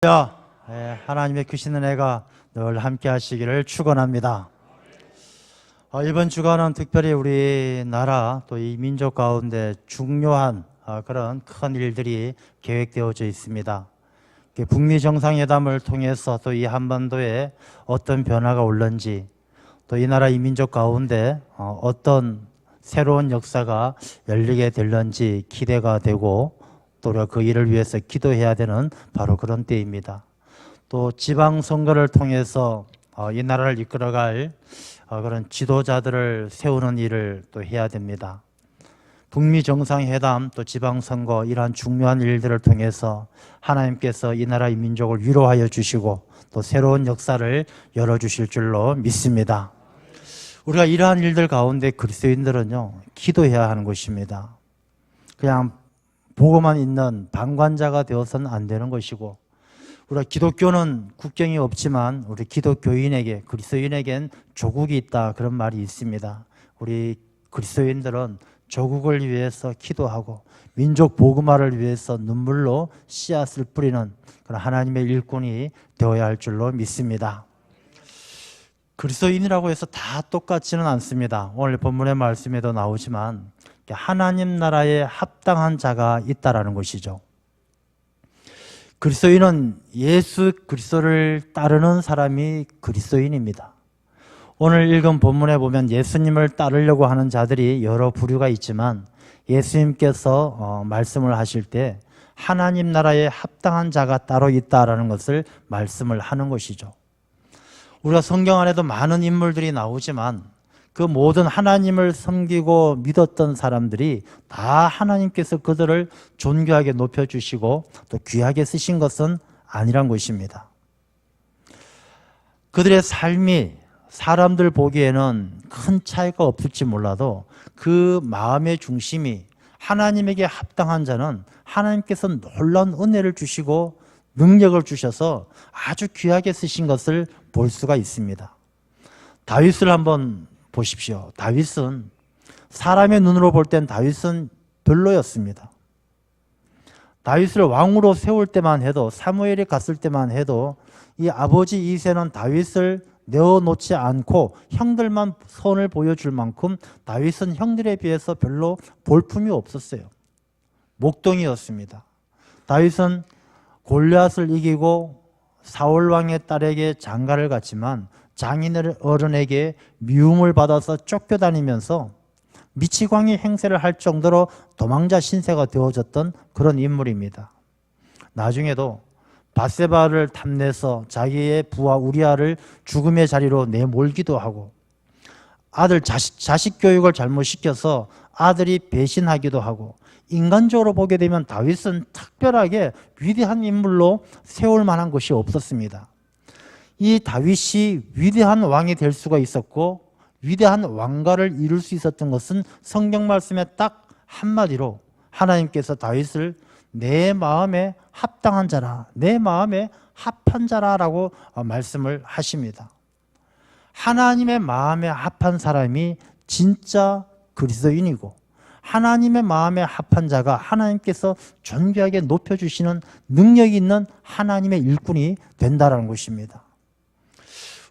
하나님의 크신 은혜가 늘 함께 하시기를 축원합니다. 이번 주간은 특별히 우리나라 또 이 민족 가운데 중요한 그런 큰 일들이 계획되어져 있습니다. 북미 정상회담을 통해서 또 이 한반도에 어떤 변화가 올는지, 또 이 나라 이 민족 가운데 어떤 새로운 역사가 열리게 될는지 기대가 되고, 또 그 일을 위해서 기도해야 되는 바로 그런 때입니다. 또 지방선거를 통해서 이 나라를 이끌어갈 그런 지도자들을 세우는 일을 또 해야 됩니다. 북미 정상회담, 또 지방선거, 이러한 중요한 일들을 통해서 하나님께서 이 나라 이 민족을 위로하여 주시고 또 새로운 역사를 열어주실 줄로 믿습니다. 우리가 이러한 일들 가운데 그리스도인들은요, 기도해야 하는 것입니다. 그냥 보고만 있는 방관자가 되어서는 안 되는 것이고, 우리가 기독교는 국경이 없지만 우리 기독교인에게, 그리스도인에겐 조국이 있다, 그런 말이 있습니다. 우리 그리스도인들은 조국을 위해서 기도하고 민족 복음화를 위해서 눈물로 씨앗을 뿌리는 그런 하나님의 일꾼이 되어야 할 줄로 믿습니다. 그리스도인이라고 해서 다 똑같지는 않습니다. 오늘 본문의 말씀에도 나오지만 하나님 나라에 합당한 자가 있다라는 것이죠. 그리스도인은 예수 그리스도를 따르는 사람이 그리스도인입니다. 오늘 읽은 본문에 보면 예수님을 따르려고 하는 자들이 여러 부류가 있지만, 예수님께서 말씀을 하실 때 하나님 나라에 합당한 자가 따로 있다라는 것을 말씀을 하는 것이죠. 우리가 성경 안에도 많은 인물들이 나오지만 그 모든 하나님을 섬기고 믿었던 사람들이 다 하나님께서 그들을 존귀하게 높여주시고 또 귀하게 쓰신 것은 아니란 것입니다. 그들의 삶이 사람들 보기에는 큰 차이가 없을지 몰라도 그 마음의 중심이 하나님에게 합당한 자는 하나님께서 놀라운 은혜를 주시고 능력을 주셔서 아주 귀하게 쓰신 것을 볼 수가 있습니다. 다윗을 한번 보십시오. 다윗은 사람의 눈으로 볼 땐 다윗은 별로였습니다. 다윗을 왕으로 세울 때만 해도, 사무엘이 갔을 때만 해도 이 아버지 이새는 다윗을 내어놓지 않고 형들만 선을 보여줄 만큼 다윗은 형들에 비해서 별로 볼품이 없었어요. 목동이었습니다. 다윗은 골리앗을 이기고 사울 왕의 딸에게 장가를 갔지만 장인 어른에게 미움을 받아서 쫓겨다니면서 미치광이 행세를 할 정도로 도망자 신세가 되어졌던 그런 인물입니다. 나중에도 밧세바를 탐내서 자기의 부하 우리아를 죽음의 자리로 내몰기도 하고, 아들 자식 교육을 잘못시켜서 아들이 배신하기도 하고, 인간적으로 보게 되면 다윗은 특별하게 위대한 인물로 세울 만한 것이 없었습니다. 이 다윗이 위대한 왕이 될 수가 있었고 위대한 왕가를 이룰 수 있었던 것은 성경 말씀에 딱 한마디로 하나님께서 다윗을 내 마음에 합당한 자라, 내 마음에 합한 자라라고 말씀을 하십니다. 하나님의 마음에 합한 사람이 진짜 그리스도인이고, 하나님의 마음에 합한 자가 하나님께서 존귀하게 높여주시는 능력이 있는 하나님의 일꾼이 된다는 것입니다.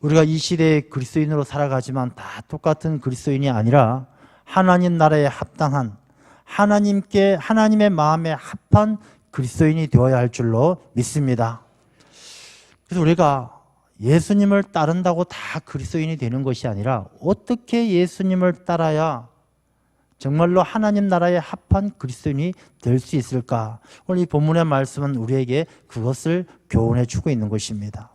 우리가 이 시대에 그리스도인으로 살아가지만 다 똑같은 그리스도인이 아니라 하나님 나라에 합당한, 하나님의 마음에 합한 그리스도인이 되어야 할 줄로 믿습니다. 그래서 우리가 예수님을 따른다고 다 그리스도인이 되는 것이 아니라 어떻게 예수님을 따라야 정말로 하나님 나라에 합한 그리스도인이 될 수 있을까? 오늘 이 본문의 말씀은 우리에게 그것을 교훈해 주고 있는 것입니다.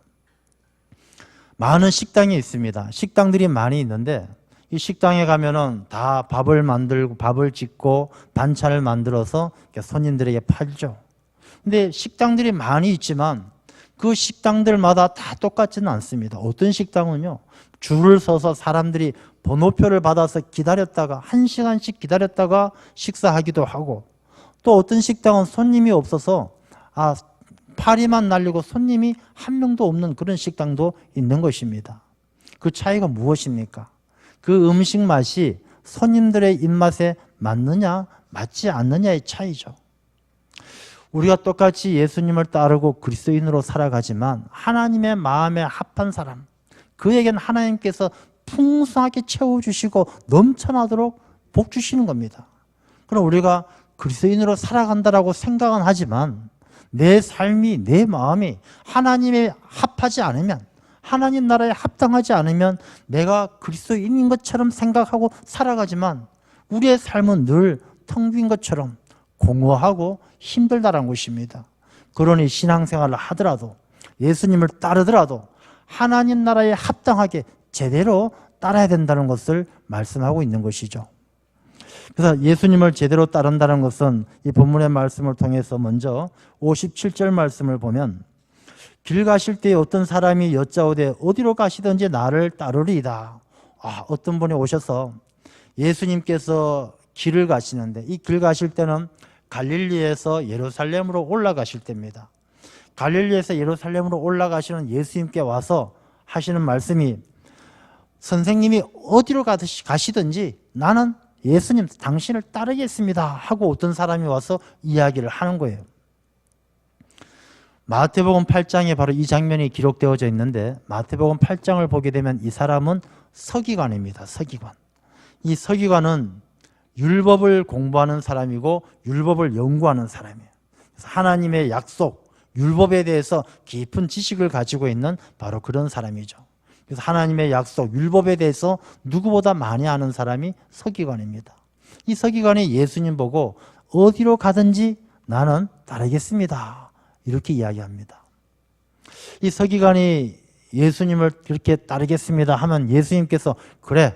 많은 식당이 있습니다. 식당들이 많이 있는데 이 식당에 가면은 다 밥을 만들고 밥을 짓고 반찬을 만들어서 손님들에게 팔죠. 근데 식당들이 많이 있지만 그 식당들마다 다 똑같지는 않습니다. 어떤 식당은요, 줄을 서서 사람들이 번호표를 받아서 기다렸다가 1시간씩 기다렸다가 식사하기도 하고, 또 어떤 식당은 손님이 없어서 파리만 날리고 손님이 한 명도 없는 그런 식당도 있는 것입니다. 그 차이가 무엇입니까? 그 음식 맛이 손님들의 입맛에 맞느냐 맞지 않느냐의 차이죠. 우리가 똑같이 예수님을 따르고 그리스도인으로 살아가지만 하나님의 마음에 합한 사람, 그에게는 하나님께서 풍성하게 채워주시고 넘쳐나도록 복 주시는 겁니다. 그럼 우리가 그리스도인으로 살아간다라고 생각은 하지만 내 삶이, 내 마음이 하나님에 합하지 않으면, 하나님 나라에 합당하지 않으면 내가 그리스도인인 것처럼 생각하고 살아가지만 우리의 삶은 늘 텅 빈 것처럼 공허하고 힘들다는 것입니다. 그러니 신앙생활을 하더라도, 예수님을 따르더라도 하나님 나라에 합당하게 제대로 따라야 된다는 것을 말씀하고 있는 것이죠. 그래서 예수님을 제대로 따른다는 것은 이 본문의 말씀을 통해서 먼저 57절 말씀을 보면, 길 가실 때 어떤 사람이 여짜오되 어디로 가시든지 나를 따르리이다. 어떤 분이 오셔서 예수님께서 길을 가시는데, 이 길 가실 때는 갈릴리에서 예루살렘으로 올라가실 때입니다. 갈릴리에서 예루살렘으로 올라가시는 예수님께 와서 하시는 말씀이, 선생님이 어디로 가시든지 나는 예수님 당신을 따르겠습니다 하고 어떤 사람이 와서 이야기를 하는 거예요. 마태복음 8장에 바로 이 장면이 기록되어져 있는데, 마태복음 8장을 보게 되면 이 사람은 서기관입니다. 서기관. 이 서기관은 율법을 공부하는 사람이고 율법을 연구하는 사람이에요. 그래서 하나님의 약속, 율법에 대해서 깊은 지식을 가지고 있는 바로 그런 사람이죠. 그래서 하나님의 약속, 율법에 대해서 누구보다 많이 아는 사람이 서기관입니다. 이 서기관이 예수님 보고 어디로 가든지 나는 따르겠습니다, 이렇게 이야기합니다. 이 서기관이 예수님을 그렇게 따르겠습니다 하면 예수님께서 그래,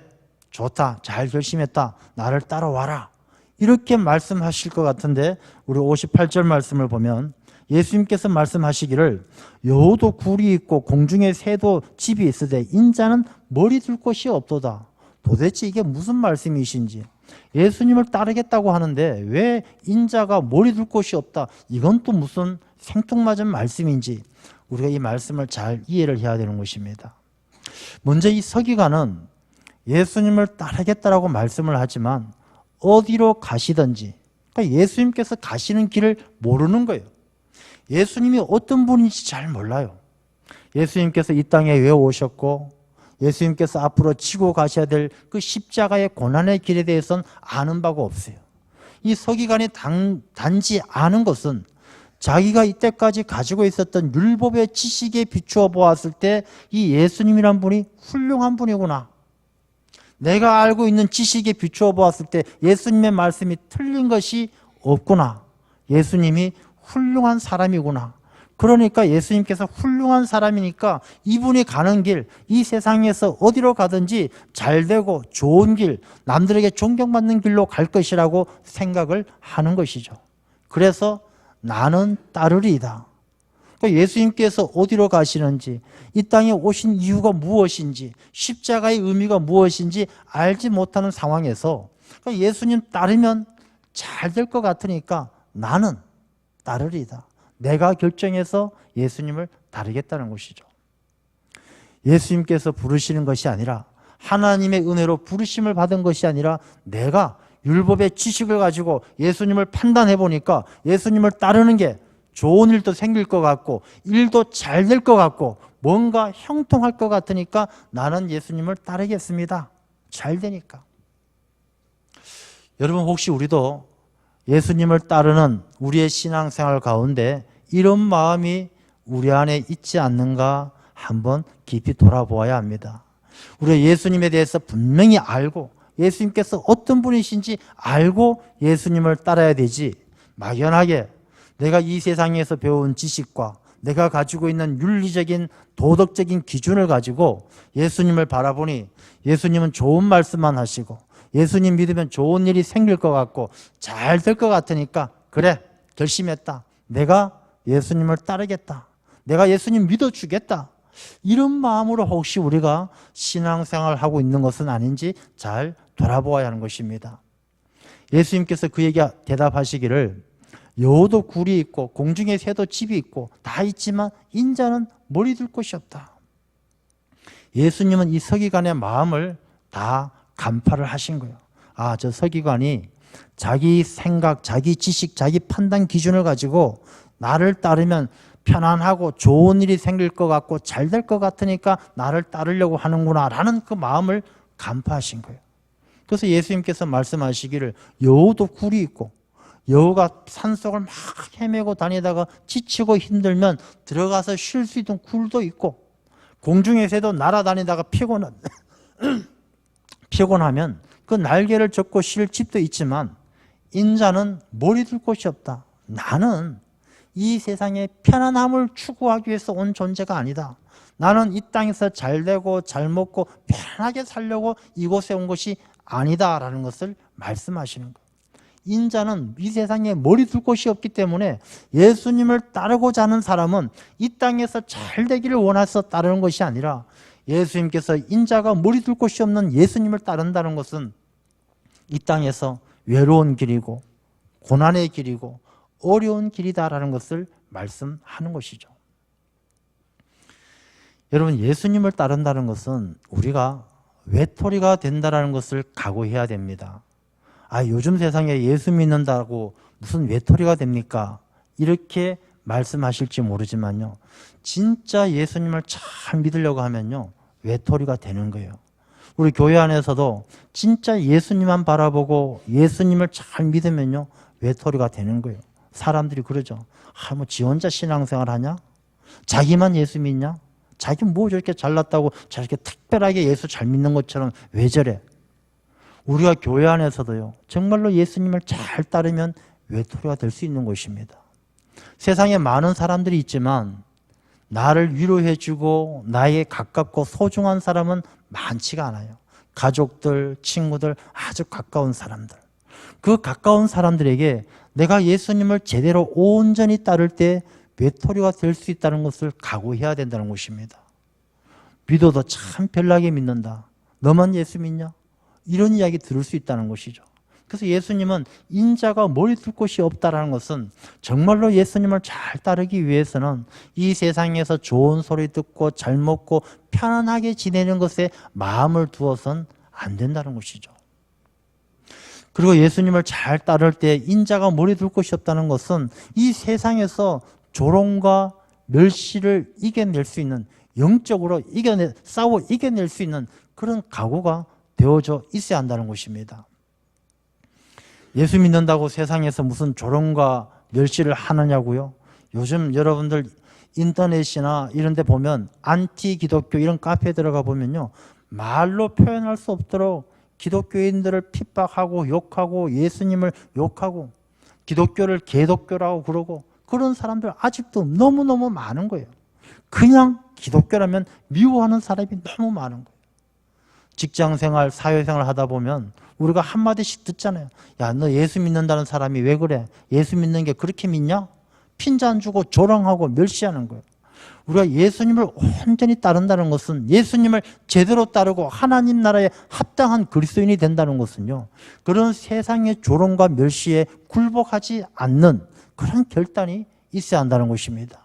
좋다, 잘 결심했다, 나를 따라와라, 이렇게 말씀하실 것 같은데, 우리 58절 말씀을 보면 예수님께서 말씀하시기를 여호도 굴이 있고 공중에 새도 집이 있으되 인자는 머리 둘 곳이 없도다. 도대체 이게 무슨 말씀이신지, 예수님을 따르겠다고 하는데 왜 인자가 머리 둘 곳이 없다, 이건 또 무슨 생뚱맞은 말씀인지 우리가 이 말씀을 잘 이해를 해야 되는 것입니다. 먼저 이 서기관은 예수님을 따르겠다라고 말씀을 하지만 어디로 가시든지, 그러니까 예수님께서 가시는 길을 모르는 거예요. 예수님이 어떤 분인지 잘 몰라요. 예수님께서 이 땅에 왜 오셨고 예수님께서 앞으로 지고 가셔야 될 그 십자가의 고난의 길에 대해서는 아는 바가 없어요. 이 서기관이 단지 아는 것은 자기가 이때까지 가지고 있었던 율법의 지식에 비추어 보았을 때 이 예수님이란 분이 훌륭한 분이구나, 내가 알고 있는 지식에 비추어 보았을 때 예수님의 말씀이 틀린 것이 없구나, 예수님이 훌륭한 사람이구나. 그러니까 예수님께서 훌륭한 사람이니까 이분이 가는 길, 이 세상에서 어디로 가든지 잘되고 좋은 길, 남들에게 존경받는 길로 갈 것이라고 생각을 하는 것이죠. 그래서 나는 따르리이다. 그러니까 예수님께서 어디로 가시는지, 이 땅에 오신 이유가 무엇인지, 십자가의 의미가 무엇인지 알지 못하는 상황에서 그러니까 예수님 따르면 잘 될 것 같으니까 나는 따르리이다. 내가 결정해서 예수님을 따르겠다는 것이죠. 예수님께서 부르시는 것이 아니라, 하나님의 은혜로 부르심을 받은 것이 아니라 내가 율법의 지식을 가지고 예수님을 판단해 보니까 예수님을 따르는 게 좋은 일도 생길 것 같고 일도 잘 될 것 같고 뭔가 형통할 것 같으니까 나는 예수님을 따르겠습니다. 잘 되니까. 여러분, 혹시 우리도 예수님을 따르는 우리의 신앙생활 가운데 이런 마음이 우리 안에 있지 않는가 한번 깊이 돌아보아야 합니다. 우리가 예수님에 대해서 분명히 알고 예수님께서 어떤 분이신지 알고 예수님을 따라야 되지, 막연하게 내가 이 세상에서 배운 지식과 내가 가지고 있는 윤리적인 도덕적인 기준을 가지고 예수님을 바라보니 예수님은 좋은 말씀만 하시고 예수님 믿으면 좋은 일이 생길 것 같고 잘 될 것 같으니까 그래, 결심했다, 내가 예수님을 따르겠다, 내가 예수님 믿어주겠다, 이런 마음으로 혹시 우리가 신앙생활을 하고 있는 것은 아닌지 잘 돌아보아야 하는 것입니다. 예수님께서 그에게 대답하시기를 여호도 굴이 있고 공중에 새도 집이 있고 다 있지만 인자는 머리 둘 곳이 없다. 예수님은 이 서기관의 마음을 다 간파를 하신 거예요. 저 서기관이 자기 생각, 자기 지식, 자기 판단 기준을 가지고 나를 따르면 편안하고 좋은 일이 생길 것 같고 잘 될 것 같으니까 나를 따르려고 하는구나 라는 그 마음을 간파하신 거예요. 그래서 예수님께서 말씀하시기를 여우도 굴이 있고 여우가 산속을 막 헤매고 다니다가 지치고 힘들면 들어가서 쉴 수 있는 굴도 있고 공중에서도 날아다니다가 피곤하면 그 날개를 접고 쉴 집도 있지만 인자는 머리 둘 곳이 없다. 나는 이 세상의 편안함을 추구하기 위해서 온 존재가 아니다. 나는 이 땅에서 잘 되고 잘 먹고 편하게 살려고 이곳에 온 것이 아니다라는 것을 말씀하시는 거예요. 인자는 이 세상에 머리 둘 곳이 없기 때문에 예수님을 따르고자 하는 사람은 이 땅에서 잘 되기를 원해서 따르는 것이 아니라 예수님께서 인자가 머리 둘 곳이 없는 예수님을 따른다는 것은 이 땅에서 외로운 길이고 고난의 길이고 어려운 길이다라는 것을 말씀하는 것이죠. 여러분, 예수님을 따른다는 것은 우리가 외톨이가 된다는 것을 각오해야 됩니다. 요즘 세상에 예수 믿는다고 무슨 외톨이가 됩니까? 이렇게 말씀하실지 모르지만요. 진짜 예수님을 잘 믿으려고 하면요. 외톨이가 되는 거예요. 우리 교회 안에서도 진짜 예수님만 바라보고 예수님을 잘 믿으면요. 외톨이가 되는 거예요. 사람들이 그러죠. 뭐 지 혼자 신앙생활 하냐? 자기만 예수 믿냐? 자기 뭐 저렇게 잘났다고 저렇게 특별하게 예수 잘 믿는 것처럼 왜 저래? 우리가 교회 안에서도요. 정말로 예수님을 잘 따르면 외톨이가 될 수 있는 것입니다. 세상에 많은 사람들이 있지만 나를 위로해주고 나에게 가깝고 소중한 사람은 많지가 않아요. 가족들, 친구들, 아주 가까운 사람들. 그 가까운 사람들에게 내가 예수님을 제대로 온전히 따를 때 외톨이가 될 수 있다는 것을 각오해야 된다는 것입니다. 믿어도 참 별나게 믿는다. 너만 예수 믿냐? 이런 이야기 들을 수 있다는 것이죠. 그래서 예수님은 인자가 머리 둘 곳이 없다는 것은 정말로 예수님을 잘 따르기 위해서는 이 세상에서 좋은 소리 듣고 잘 먹고 편안하게 지내는 것에 마음을 두어서는 안 된다는 것이죠. 그리고 예수님을 잘 따를 때 인자가 머리 둘 곳이 없다는 것은 이 세상에서 조롱과 멸시를 이겨낼 수 있는, 영적으로 싸워 이겨낼 수 있는 그런 각오가 되어져 있어야 한다는 것입니다. 예수 믿는다고 세상에서 무슨 조롱과 멸시를 하느냐고요? 요즘 여러분들 인터넷이나 이런 데 보면 안티 기독교 이런 카페에 들어가 보면요. 말로 표현할 수 없도록 기독교인들을 핍박하고 욕하고 예수님을 욕하고 기독교를 개독교라고 그러고 그런 사람들 아직도 너무너무 많은 거예요. 그냥 기독교라면 미워하는 사람이 너무 많은 거예요. 직장생활, 사회생활 하다 보면 우리가 한마디씩 듣잖아요. 야, 너 예수 믿는다는 사람이 왜 그래? 예수 믿는 게 그렇게 믿냐? 핀잔 주고 조롱하고 멸시하는 거예요. 우리가 예수님을 온전히 따른다는 것은 예수님을 제대로 따르고 하나님 나라에 합당한 그리스도인이 된다는 것은요. 그런 세상의 조롱과 멸시에 굴복하지 않는 그런 결단이 있어야 한다는 것입니다.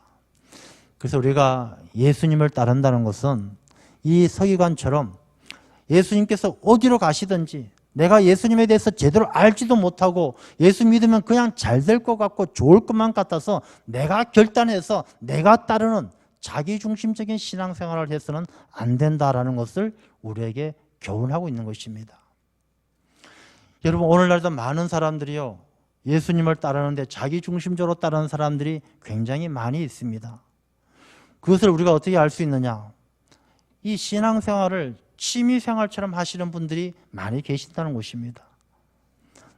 그래서 우리가 예수님을 따른다는 것은 이 서기관처럼 예수님께서 어디로 가시든지 내가 예수님에 대해서 제대로 알지도 못하고 예수 믿으면 그냥 잘 될 것 같고 좋을 것만 같아서 내가 결단해서 내가 따르는 자기중심적인 신앙생활을 해서는 안 된다라는 것을 우리에게 교훈하고 있는 것입니다. 여러분, 오늘날도 많은 사람들이요, 예수님을 따르는데 자기중심적으로 따르는 사람들이 굉장히 많이 있습니다. 그것을 우리가 어떻게 알 수 있느냐? 이 신앙생활을 취미생활처럼 하시는 분들이 많이 계신다는 것입니다.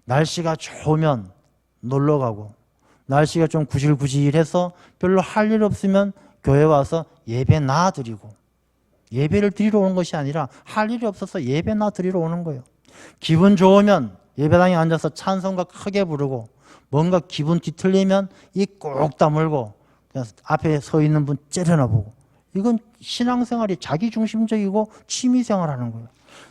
날씨가 좋으면 놀러 가고 날씨가 좀 구질구질해서 별로 할 일 없으면 교회 와서 예배나 드리고, 예배를 드리러 오는 것이 아니라 할 일이 없어서 예배나 드리러 오는 거예요. 기분 좋으면 예배당에 앉아서 찬송가 크게 부르고 뭔가 기분 뒤틀리면 입 꼭 다물고 그냥 앞에 서 있는 분 째려나 보고, 이건 신앙생활이 자기중심적이고 취미생활하는 거예요.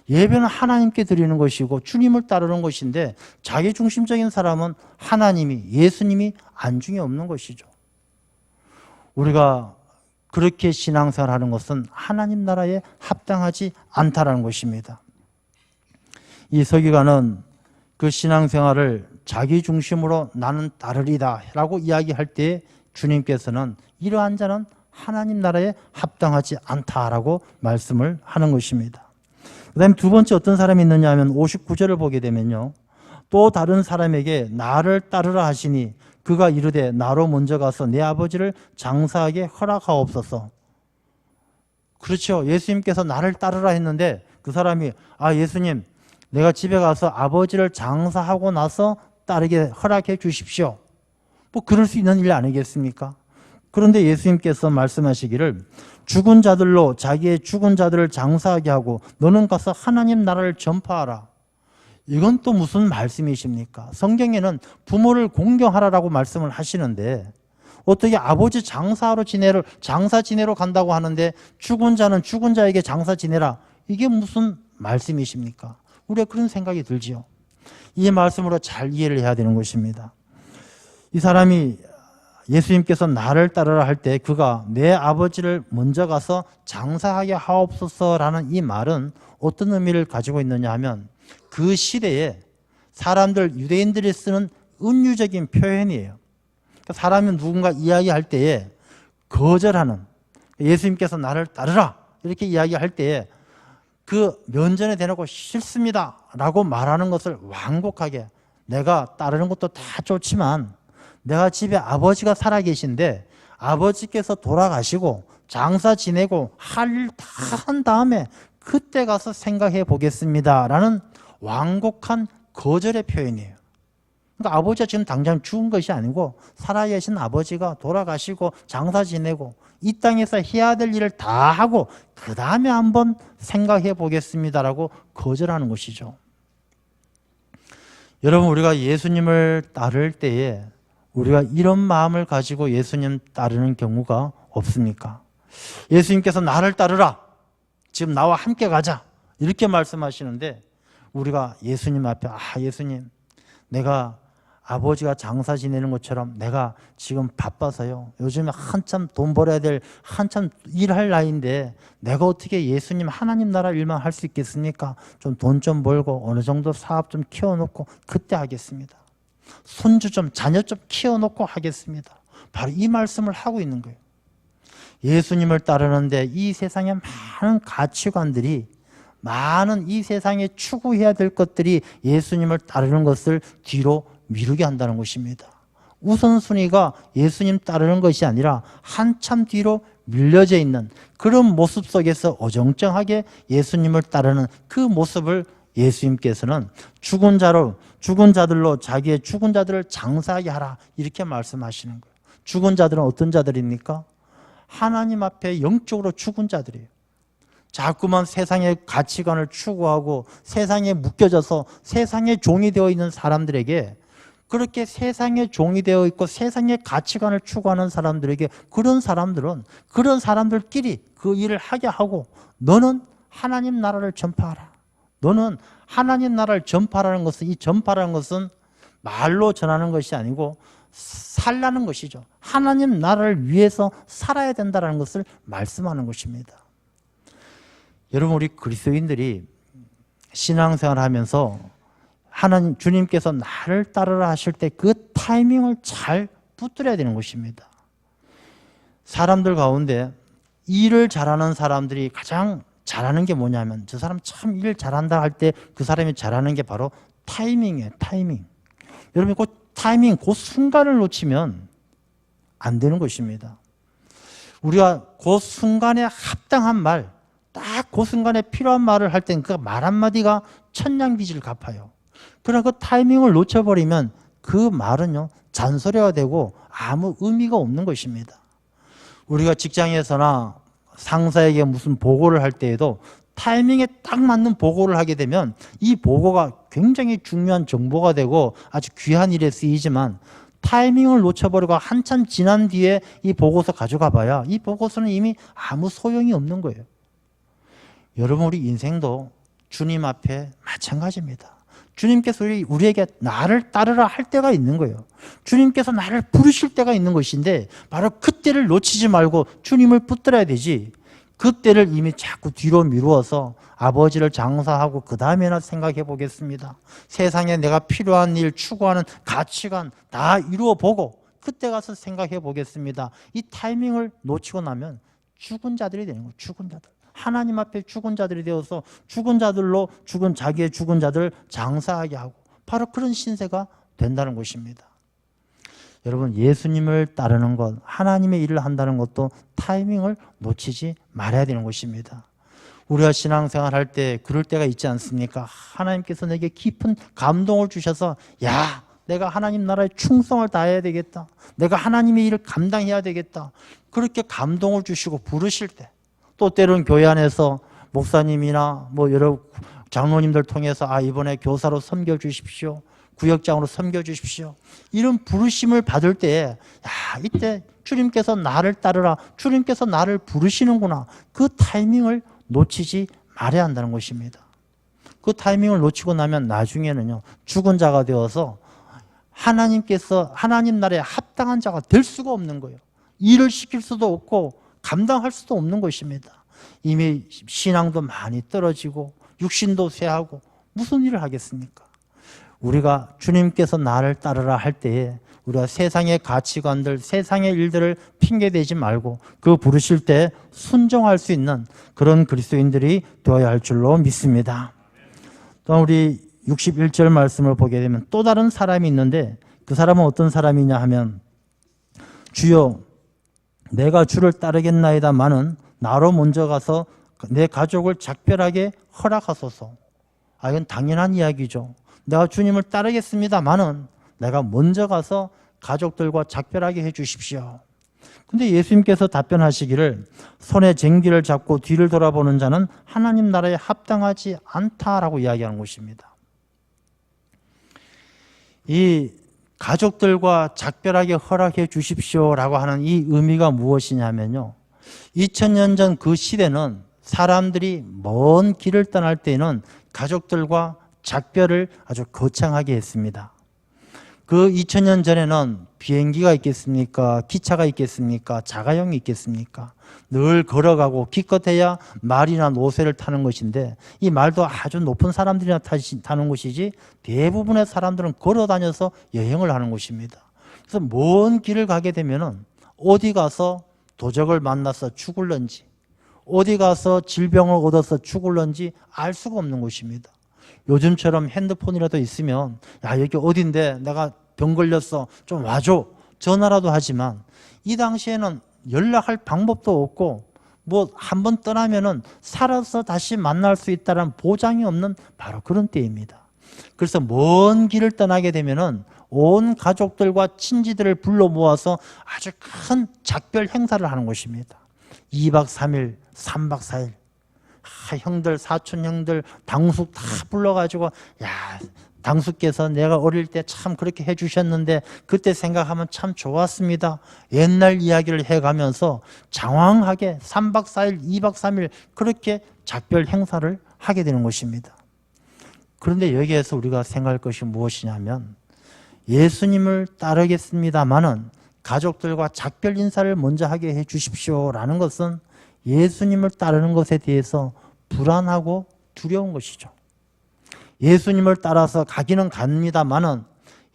예배는 하나님께 드리는 것이고 주님을 따르는 것인데 자기중심적인 사람은 하나님이, 예수님이 안중에 없는 것이죠. 우리가 그렇게 신앙생활하는 것은 하나님 나라에 합당하지 않다라는 것입니다. 이 서기관은 그 신앙생활을 자기 중심으로 나는 따르리다 라고 이야기할 때 주님께서는 이러한 자는 하나님 나라에 합당하지 않다라고 말씀을 하는 것입니다. 그 다음에 두 번째 어떤 사람이 있느냐 하면 59절을 보게 되면요, 또 다른 사람에게 나를 따르라 하시니 그가 이르되 나로 먼저 가서 내 아버지를 장사하게 허락하옵소서. 그렇죠. 예수님께서 나를 따르라 했는데 그 사람이 예수님, 내가 집에 가서 아버지를 장사하고 나서 따르게 허락해 주십시오. 뭐 그럴 수 있는 일 아니겠습니까? 그런데 예수님께서 말씀하시기를 죽은 자들로 자기의 죽은 자들을 장사하게 하고 너는 가서 하나님 나라를 전파하라. 이건 또 무슨 말씀이십니까? 성경에는 부모를 공경하라라고 말씀을 하시는데 어떻게 아버지 장사 지내러 간다고 하는데 죽은 자는 죽은 자에게 장사 지내라. 이게 무슨 말씀이십니까? 우리가 그런 생각이 들지요. 이 말씀으로 잘 이해를 해야 되는 것입니다. 이 사람이 예수님께서 나를 따르라 할 때 그가 내 아버지를 먼저 가서 장사하게 하옵소서라는 이 말은 어떤 의미를 가지고 있느냐 하면 그 시대에 사람들, 유대인들이 쓰는 은유적인 표현이에요. 사람이 누군가 이야기할 때에 거절하는, 예수님께서 나를 따르라 이렇게 이야기할 때에 그 면전에 대놓고 싫습니다 라고 말하는 것을 완곡하게, 내가 따르는 것도 다 좋지만 내가 집에 아버지가 살아계신데 아버지께서 돌아가시고 장사 지내고 할 일 다 한 다음에 그때 가서 생각해 보겠습니다 라는 완곡한 거절의 표현이에요. 그러니까 아버지가 지금 당장 죽은 것이 아니고 살아계신 아버지가 돌아가시고 장사 지내고 이 땅에서 해야 될 일을 다 하고 그 다음에 한번 생각해 보겠습니다라고 거절하는 것이죠. 여러분, 우리가 예수님을 따를 때에 우리가 이런 마음을 가지고 예수님 따르는 경우가 없습니까? 예수님께서 나를 따르라, 지금 나와 함께 가자 이렇게 말씀하시는데 우리가 예수님 앞에 예수님, 내가 아버지가 장사 지내는 것처럼 내가 지금 바빠서요, 요즘에 한참 돈 벌어야 될 한참 일할 나이인데 내가 어떻게 예수님 하나님 나라 일만 할 수 있겠습니까? 좀 돈 좀 벌고 어느 정도 사업 좀 키워놓고 그때 하겠습니다. 손주 좀, 자녀 좀 키워놓고 하겠습니다. 바로 이 말씀을 하고 있는 거예요. 예수님을 따르는데 이 세상의 많은 가치관들이, 많은 이 세상에 추구해야 될 것들이 예수님을 따르는 것을 뒤로 미루게 한다는 것입니다. 우선순위가 예수님 따르는 것이 아니라 한참 뒤로 밀려져 있는 그런 모습 속에서 어정쩡하게 예수님을 따르는 그 모습을 예수님께서는 죽은 자들로 자기의 죽은 자들을 장사하게 하라 이렇게 말씀하시는 거예요. 죽은 자들은 어떤 자들입니까? 하나님 앞에 영적으로 죽은 자들이에요. 자꾸만 세상의 가치관을 추구하고 세상에 묶여져서 세상의 종이 되어 있는 사람들에게, 그렇게 세상의 종이 되어 있고 세상의 가치관을 추구하는 사람들에게, 그런 사람들끼리 그 일을 하게 하고 너는 하나님 나라를 전파하라. 너는 하나님 나라를 전파하라는 것은, 이 전파라는 것은 말로 전하는 것이 아니고 살라는 것이죠. 하나님 나라를 위해서 살아야 된다는 것을 말씀하는 것입니다. 여러분, 우리 그리스도인들이 신앙생활을 하면서 하나님, 주님께서 나를 따르라 하실 때 그 타이밍을 잘 붙들어야 되는 것입니다. 사람들 가운데 일을 잘하는 사람들이 가장 잘하는 게 뭐냐면, 저 사람 참 일 잘한다 할 때 그 사람이 잘하는 게 바로 타이밍이에요. 타이밍. 여러분, 그 타이밍, 그 순간을 놓치면 안 되는 것입니다. 우리가 그 순간에 합당한 말, 딱 그 순간에 필요한 말을 할 땐 그 말 한마디가 천냥빚을 갚아요. 그러나 그 타이밍을 놓쳐버리면 그 말은요, 잔소리가 되고 아무 의미가 없는 것입니다. 우리가 직장에서나 상사에게 무슨 보고를 할 때에도 타이밍에 딱 맞는 보고를 하게 되면 이 보고가 굉장히 중요한 정보가 되고 아주 귀한 일에 쓰이지만, 타이밍을 놓쳐버리고 한참 지난 뒤에 이 보고서 가져가 봐야 이 보고서는 이미 아무 소용이 없는 거예요. 여러분, 우리 인생도 주님 앞에 마찬가지입니다. 주님께서 우리에게 나를 따르라 할 때가 있는 거예요. 주님께서 나를 부르실 때가 있는 것인데 바로 그때를 놓치지 말고 주님을 붙들어야 되지, 그때를 이미 자꾸 뒤로 미루어서 아버지를 장사하고 그 다음에나 생각해 보겠습니다. 세상에 내가 필요한 일, 추구하는 가치관 다 이루어 보고 그때 가서 생각해 보겠습니다. 이 타이밍을 놓치고 나면 죽은 자들이 되는 거예요. 죽은 자들. 하나님 앞에 죽은 자들이 되어서 죽은 자들로 자기의 죽은 자들을 장사하게 하고 바로 그런 신세가 된다는 것입니다. 여러분, 예수님을 따르는 것, 하나님의 일을 한다는 것도 타이밍을 놓치지 말아야 되는 것입니다. 우리가 신앙생활 할 때 그럴 때가 있지 않습니까? 하나님께서 내게 깊은 감동을 주셔서 야, 내가 하나님 나라에 충성을 다해야 되겠다. 내가 하나님의 일을 감당해야 되겠다. 그렇게 감동을 주시고 부르실 때, 또 때로는 교회 안에서 목사님이나 여러 장로님들 통해서 이번에 교사로 섬겨 주십시오. 구역장으로 섬겨 주십시오. 이런 부르심을 받을 때 이때 주님께서 나를 따르라. 주님께서 나를 부르시는구나. 그 타이밍을 놓치지 말아야 한다는 것입니다. 그 타이밍을 놓치고 나면 나중에는요, 죽은 자가 되어서 하나님께서 하나님 나라에 합당한 자가 될 수가 없는 거예요. 일을 시킬 수도 없고 감당할 수도 없는 것입니다. 이미 신앙도 많이 떨어지고 육신도 쇠하고 무슨 일을 하겠습니까? 우리가 주님께서 나를 따르라 할 때에 우리가 세상의 가치관들, 세상의 일들을 핑계대지 말고 그 부르실 때 순종할 수 있는 그런 그리스도인들이 되어야 할 줄로 믿습니다. 또 우리 61절 말씀을 보게 되면 또 다른 사람이 있는데 그 사람은 어떤 사람이냐 하면 주여 내가 주를 따르겠나이다마는 나로 먼저 가서 내 가족을 작별하게 허락하소서. 이건 당연한 이야기죠. 내가 주님을 따르겠습니다마는 내가 먼저 가서 가족들과 작별하게 해 주십시오. 근데 예수님께서 답변하시기를 손에 쟁기를 잡고 뒤를 돌아보는 자는 하나님 나라에 합당하지 않다라고 이야기하는 것입니다. 이 가족들과 작별하게 허락해 주십시오라고 하는 이 의미가 무엇이냐면요, 2000년 전 그 시대는 사람들이 먼 길을 떠날 때에는 가족들과 작별을 아주 거창하게 했습니다. 그 2000년 전에는 비행기가 있겠습니까? 기차가 있겠습니까? 자가용이 있겠습니까? 늘 걸어가고 기껏해야 말이나 노새를 타는 것인데 이 말도 아주 높은 사람들이나 타는 것이지 대부분의 사람들은 걸어 다녀서 여행을 하는 것입니다. 그래서 먼 길을 가게 되면은 어디 가서 도적을 만나서 죽을런지 어디 가서 질병을 얻어서 죽을런지 알 수가 없는 것입니다. 요즘처럼 핸드폰이라도 있으면 여기 어딘데 내가 병 걸렸어 좀 와줘 전화라도 하지만 이 당시에는 연락할 방법도 없고 한번 떠나면은 살아서 다시 만날 수 있다는 보장이 없는 바로 그런 때입니다. 그래서 먼 길을 떠나게 되면은 온 가족들과 친지들을 불러 모아서 아주 큰 작별 행사를 하는 것입니다. 2박 3일, 3박 4일. 형들, 사촌 형들, 당숙 다 불러가지고 당숙께서 내가 어릴 때 참 그렇게 해주셨는데 그때 생각하면 참 좋았습니다. 옛날 이야기를 해가면서 장황하게 3박 4일, 2박 3일 그렇게 작별 행사를 하게 되는 것입니다. 그런데 여기에서 우리가 생각할 것이 무엇이냐면 예수님을 따르겠습니다마는 가족들과 작별 인사를 먼저 하게 해 주십시오라는 것은 예수님을 따르는 것에 대해서 불안하고 두려운 것이죠. 예수님을 따라서 가기는 갑니다마는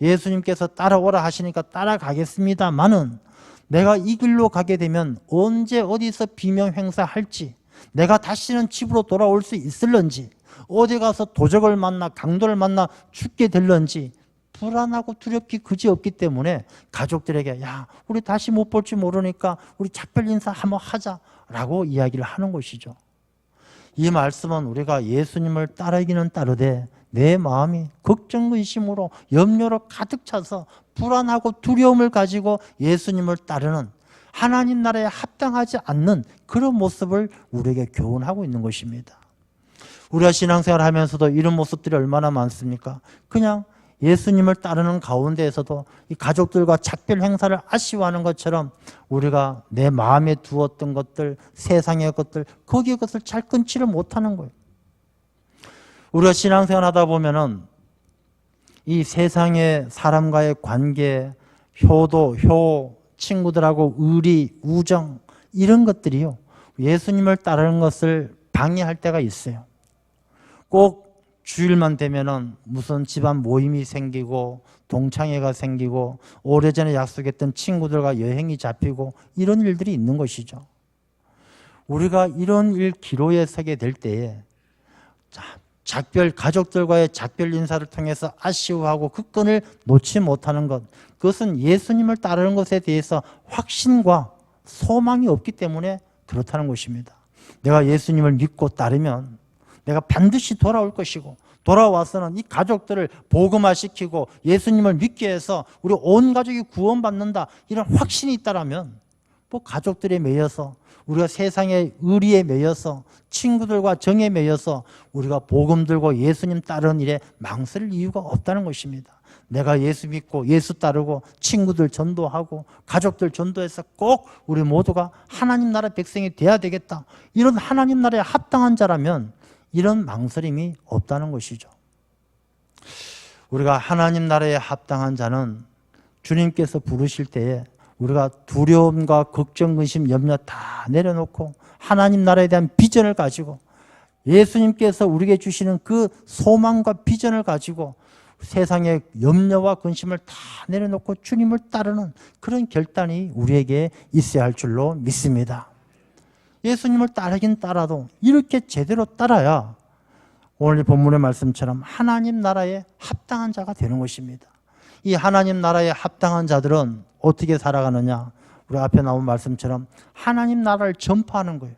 예수님께서 따라오라 하시니까 따라가겠습니다마는 내가 이 길로 가게 되면 언제 어디서 비명 행사할지 내가 다시는 집으로 돌아올 수 있을런지 어디 가서 도적을 만나 강도를 만나 죽게 될런지 불안하고 두렵기 그지없기 때문에 가족들에게 우리 다시 못 볼지 모르니까 우리 작별 인사 한번 하자라고 이야기를 하는 것이죠. 이 말씀은 우리가 예수님을 따르기는 따르되 내 마음이 걱정, 의심으로 염려로 가득 차서 불안하고 두려움을 가지고 예수님을 따르는 하나님 나라에 합당하지 않는 그런 모습을 우리에게 교훈하고 있는 것입니다. 우리가 신앙생활 하면서도 이런 모습들이 얼마나 많습니까? 그냥 예수님을 따르는 가운데에서도 이 가족들과 작별 행사를 아쉬워하는 것처럼 우리가 내 마음에 두었던 것들, 세상의 것들, 거기에 것을 잘 끊지를 못하는 거예요. 우리가 신앙생활 하다 보면은 이 세상의 사람과의 관계, 효도, 친구들하고 의리, 우정 이런 것들이요 예수님을 따르는 것을 방해할 때가 있어요. 꼭 주일만 되면은 무슨 집안 모임이 생기고 동창회가 생기고 오래전에 약속했던 친구들과 여행이 잡히고 이런 일들이 있는 것이죠. 우리가 이런 일 기로에 서게 될 때에 작별 가족들과의 작별 인사를 통해서 아쉬워하고 그 끈을 놓지 못하는 것, 그것은 예수님을 따르는 것에 대해서 확신과 소망이 없기 때문에 그렇다는 것입니다. 내가 예수님을 믿고 따르면 내가 반드시 돌아올 것이고 돌아와서는 이 가족들을 복음화시키고 예수님을 믿게 해서 우리 온 가족이 구원받는다, 이런 확신이 있다라면 뭐 가족들에 매여서 우리가 세상의 의리에 매여서 친구들과 정에 매여서 우리가 복음 들고 예수님 따르는 일에 망설일 이유가 없다는 것입니다. 내가 예수 믿고 예수 따르고 친구들 전도하고 가족들 전도해서 꼭 우리 모두가 하나님 나라 백성이 돼야 되겠다, 이런 하나님 나라에 합당한 자라면 이런 망설임이 없다는 것이죠. 우리가 하나님 나라에 합당한 자는 주님께서 부르실 때에 우리가 두려움과 걱정, 근심, 염려 다 내려놓고 하나님 나라에 대한 비전을 가지고 예수님께서 우리에게 주시는 그 소망과 비전을 가지고 세상의 염려와 근심을 다 내려놓고 주님을 따르는 그런 결단이 우리에게 있어야 할 줄로 믿습니다. 예수님을 따르긴 따라도 이렇게 제대로 따라야 오늘 본문의 말씀처럼 하나님 나라에 합당한 자가 되는 것입니다. 이 하나님 나라에 합당한 자들은 어떻게 살아가느냐? 우리 앞에 나온 말씀처럼 하나님 나라를 전파하는 거예요.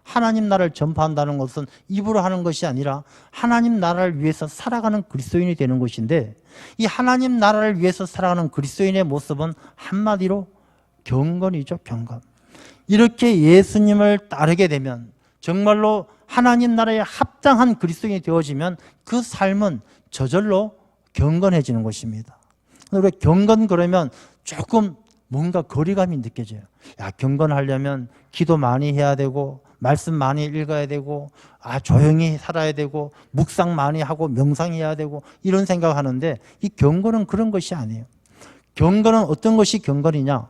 하나님 나라를 전파한다는 것은 입으로 하는 것이 아니라 하나님 나라를 위해서 살아가는 그리스도인이 되는 것인데, 이 하나님 나라를 위해서 살아가는 그리스도인의 모습은 한마디로 경건이죠. 경건. 이렇게 예수님을 따르게 되면 정말로 하나님 나라에 합당한 그리스도인이 되어지면 그 삶은 저절로 경건해지는 것입니다. 우리가 경건 그러면 조금 뭔가 거리감이 느껴져요. 야, 경건하려면 기도 많이 해야 되고 말씀 많이 읽어야 되고 조용히 살아야 되고 묵상 많이 하고 명상해야 되고 이런 생각하는데, 이 경건은 그런 것이 아니에요. 경건은 어떤 것이 경건이냐?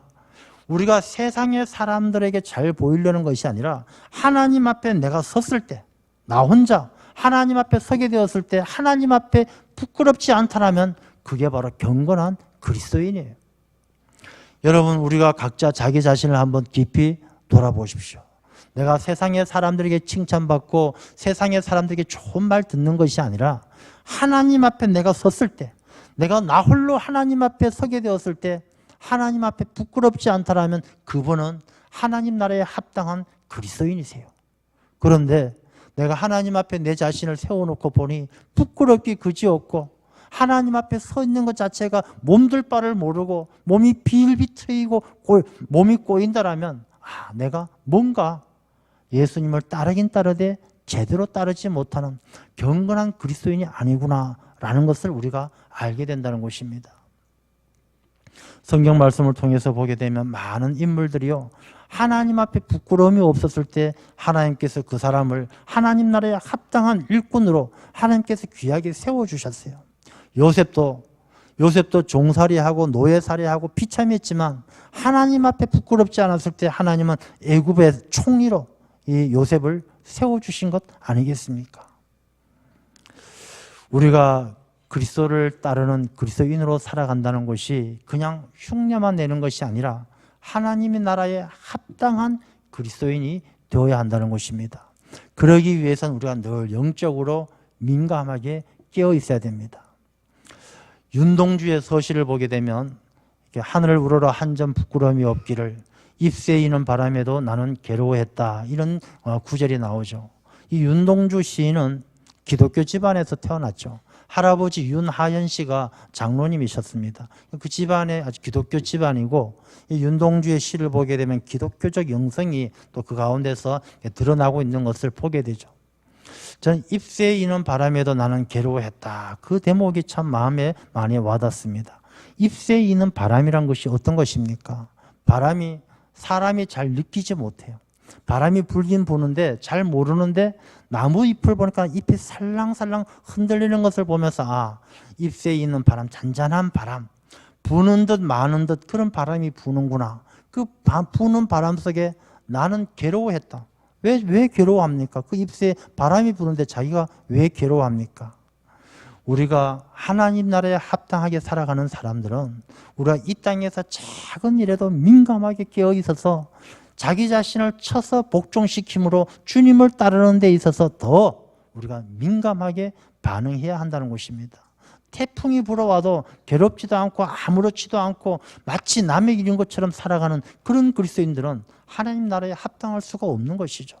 우리가 세상의 사람들에게 잘 보이려는 것이 아니라 하나님 앞에 내가 섰을 때, 나 혼자 하나님 앞에 서게 되었을 때 하나님 앞에 부끄럽지 않다라면 그게 바로 경건한 그리스도인이에요. 여러분, 우리가 각자 자기 자신을 한번 깊이 돌아보십시오. 내가 세상의 사람들에게 칭찬받고 세상의 사람들에게 좋은 말 듣는 것이 아니라 하나님 앞에 내가 섰을 때, 내가 나 홀로 하나님 앞에 서게 되었을 때 하나님 앞에 부끄럽지 않다라면 그분은 하나님 나라에 합당한 그리스도인이세요. 그런데 내가 하나님 앞에 내 자신을 세워놓고 보니 부끄럽기 그지없고 하나님 앞에 서 있는 것 자체가 몸둘 바를 모르고 몸이 비일비틀이고 몸이 꼬인다라면 내가 뭔가 예수님을 따르긴 따르되 제대로 따르지 못하는 경건한 그리스도인이 아니구나라는 것을 우리가 알게 된다는 것입니다. 성경 말씀을 통해서 보게 되면 많은 인물들이요, 하나님 앞에 부끄러움이 없었을 때 하나님께서 그 사람을 하나님 나라에 합당한 일꾼으로 하나님께서 귀하게 세워주셨어요. 요셉도 종살이하고 노예살이하고 비참했지만 하나님 앞에 부끄럽지 않았을 때 하나님은 애굽의 총리로 이 요셉을 세워주신 것 아니겠습니까? 우리가 그리스도를 따르는 그리스도인으로 살아간다는 것이 그냥 흉내만 내는 것이 아니라 하나님의 나라에 합당한 그리스도인이 되어야 한다는 것입니다. 그러기 위해서는 우리가 늘 영적으로 민감하게 깨어 있어야 됩니다. 윤동주의 서시를 보게 되면 하늘을 우러러 한 점 부끄러움이 없기를 잎새 이는 바람에도 나는 괴로워했다, 이런 구절이 나오죠. 이 윤동주 시인은 기독교 집안에서 태어났죠. 할아버지 윤하연 씨가 장로님이셨습니다. 그 집안에 아주 기독교 집안이고, 이 윤동주의 시를 보게 되면 기독교적 영성이 또 그 가운데서 드러나고 있는 것을 보게 되죠. 저는 잎새 이는 바람에도 나는 괴로워했다, 그 대목이 참 마음에 많이 와닿습니다. 잎새 이는 바람이란 것이 어떤 것입니까? 바람이 사람이 잘 느끼지 못해요. 바람이 불긴 부는데 잘 모르는데 나무 잎을 보니까 잎이 살랑살랑 흔들리는 것을 보면서 잎새 있는 바람, 잔잔한 바람, 부는 듯 마는 듯 그런 바람이 부는구나. 그 부는 바람 속에 나는 괴로워했다, 왜 괴로워합니까? 그 잎새에 바람이 부는데 자기가 왜 괴로워합니까? 우리가 하나님 나라에 합당하게 살아가는 사람들은 우리가 이 땅에서 작은 일에도 민감하게 깨어 있어서 자기 자신을 쳐서 복종시킴으로 주님을 따르는 데 있어서 더 우리가 민감하게 반응해야 한다는 것입니다. 태풍이 불어와도 괴롭지도 않고 아무렇지도 않고 마치 남의 일인 것처럼 살아가는 그런 그리스도인들은 하나님 나라에 합당할 수가 없는 것이죠.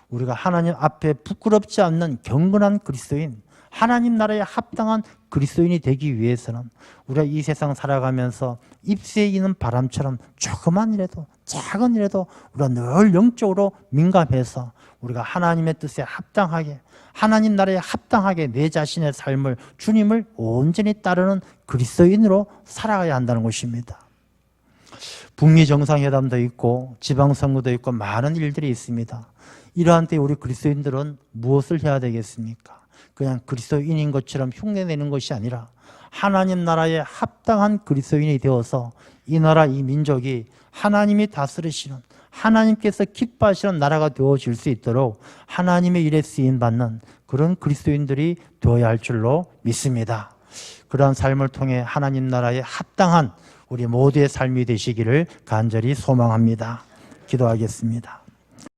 우리가 하나님 앞에 부끄럽지 않는 경건한 그리스도인, 하나님 나라에 합당한 그리스도인이 되기 위해서는 우리가 이 세상 살아가면서 잎새에 있는 바람처럼 조그만 일에도 작은 일에도 우리가 늘 영적으로 민감해서 우리가 하나님의 뜻에 합당하게, 하나님 나라에 합당하게 내 자신의 삶을, 주님을 온전히 따르는 그리스도인으로 살아가야 한다는 것입니다. 북미 정상회담도 있고 지방선거도 있고 많은 일들이 있습니다. 이러한 때 우리 그리스도인들은 무엇을 해야 되겠습니까? 그냥 그리스도인인 것처럼 흉내내는 것이 아니라 하나님 나라에 합당한 그리스도인이 되어서 이 나라, 이 민족이 하나님이 다스리시는, 하나님께서 기뻐하시는 나라가 되어질 수 있도록 하나님의 일에 쓰임받는 그런 그리스도인들이 되어야 할 줄로 믿습니다. 그러한 삶을 통해 하나님 나라에 합당한 우리 모두의 삶이 되시기를 간절히 소망합니다. 기도하겠습니다.